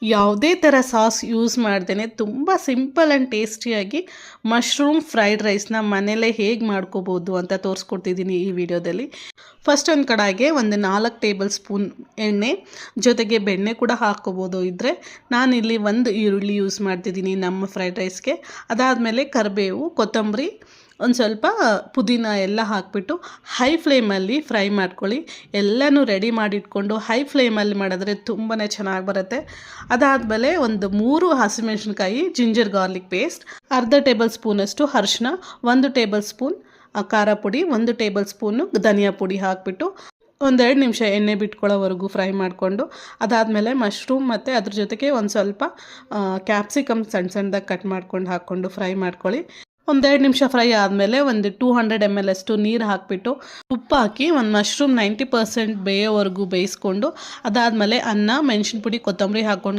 ಯಾವುದೇ ಥರ sauce use ಮಾಡ್ದೇ ತುಂಬ ಸಿಂಪಲ್ ಆ್ಯಂಡ್ ಟೇಸ್ಟಿಯಾಗಿ ಮಶ್ರೂಮ್ ಫ್ರೈಡ್ ರೈಸ್ನ ಮನೇಲೇ ಹೇಗೆ ಮಾಡ್ಕೋಬೋದು ಅಂತ ತೋರಿಸ್ಕೊಡ್ತಿದ್ದೀನಿ ಈ ವಿಡಿಯೋದಲ್ಲಿ. ಫಸ್ಟ್ ಒಂದು ಕಡಾಯಿಗೆ ಒಂದು 4 ಟೇಬಲ್ ಸ್ಪೂನ್ ಎಣ್ಣೆ ಜೊತೆಗೆ ಬೆಣ್ಣೆ ಕೂಡ ಹಾಕ್ಕೋಬೋದು. ಇದ್ದರೆ ನಾನಿಲ್ಲಿ ಒಂದು ಈರುಳ್ಳಿ ಯೂಸ್ ಮಾಡ್ತಿದ್ದೀನಿ ನಮ್ಮ ಫ್ರೈಡ್ ರೈಸ್ಗೆ. ಅದಾದಮೇಲೆ ಕರಿಬೇವು, ಕೊತ್ತಂಬರಿ, ಒಂದು ಸ್ವಲ್ಪ ಪುದೀನ ಎಲ್ಲ ಹಾಕಿಬಿಟ್ಟು ಹೈ ಫ್ಲೇಮಲ್ಲಿ ಫ್ರೈ ಮಾಡ್ಕೊಳ್ಳಿ. ಎಲ್ಲನೂ ರೆಡಿ ಮಾಡಿಟ್ಕೊಂಡು ಹೈ ಫ್ಲೇಮಲ್ಲಿ ಮಾಡಿದ್ರೆ ತುಂಬಾ ಚೆನ್ನಾಗಿ ಬರುತ್ತೆ. ಅದಾದಮೇಲೆ ಒಂದು 3 ಹಸಿಮೆಣಸಿನ್ಕಾಯಿ, ಜಿಂಜರ್ ಗಾರ್ಲಿಕ್ ಪೇಸ್ಟ್, ಅರ್ಧ ಟೇಬಲ್ ಸ್ಪೂನಷ್ಟು ಅರಿಶಿನ, 1 ಟೇಬಲ್ ಸ್ಪೂನ್ ಖಾರ ಪುಡಿ, 1 ಟೇಬಲ್ ಸ್ಪೂನು ಧನಿಯಾ ಪುಡಿ ಹಾಕಿಬಿಟ್ಟು ಒಂದೆರಡು ನಿಮಿಷ ಎಣ್ಣೆ ಬಿಟ್ಕೊಳ್ಳೋವರೆಗೂ ಫ್ರೈ ಮಾಡಿಕೊಂಡು, ಅದಾದಮೇಲೆ ಮಶ್ರೂಮ್ ಮತ್ತು ಅದ್ರ ಜೊತೆಗೆ ಒಂದು ಸ್ವಲ್ಪ ಕ್ಯಾಪ್ಸಿಕಮ್ ಸಣ್ಣದಾಗಿ ಕಟ್ ಮಾಡ್ಕೊಂಡು ಹಾಕ್ಕೊಂಡು ಫ್ರೈ ಮಾಡ್ಕೊಳ್ಳಿ. ಒಂದೆರಡು ನಿಮಿಷ ಫ್ರೈ ಆದಮೇಲೆ ಒಂದು 200 ml ಅಷ್ಟು ನೀರು ಹಾಕಿಬಿಟ್ಟು ಉಪ್ಪು ಹಾಕಿ ಒಂದು ಮಶ್ರೂಮ್ 90% ಬೇಯೋವರೆಗೂ ಬೇಯಿಸ್ಕೊಂಡು, ಅದಾದಮೇಲೆ ಅನ್ನ, ಮೆಣಸಿನ ಪುಡಿ, ಕೊತ್ತಂಬರಿ ಹಾಕ್ಕೊಂಡು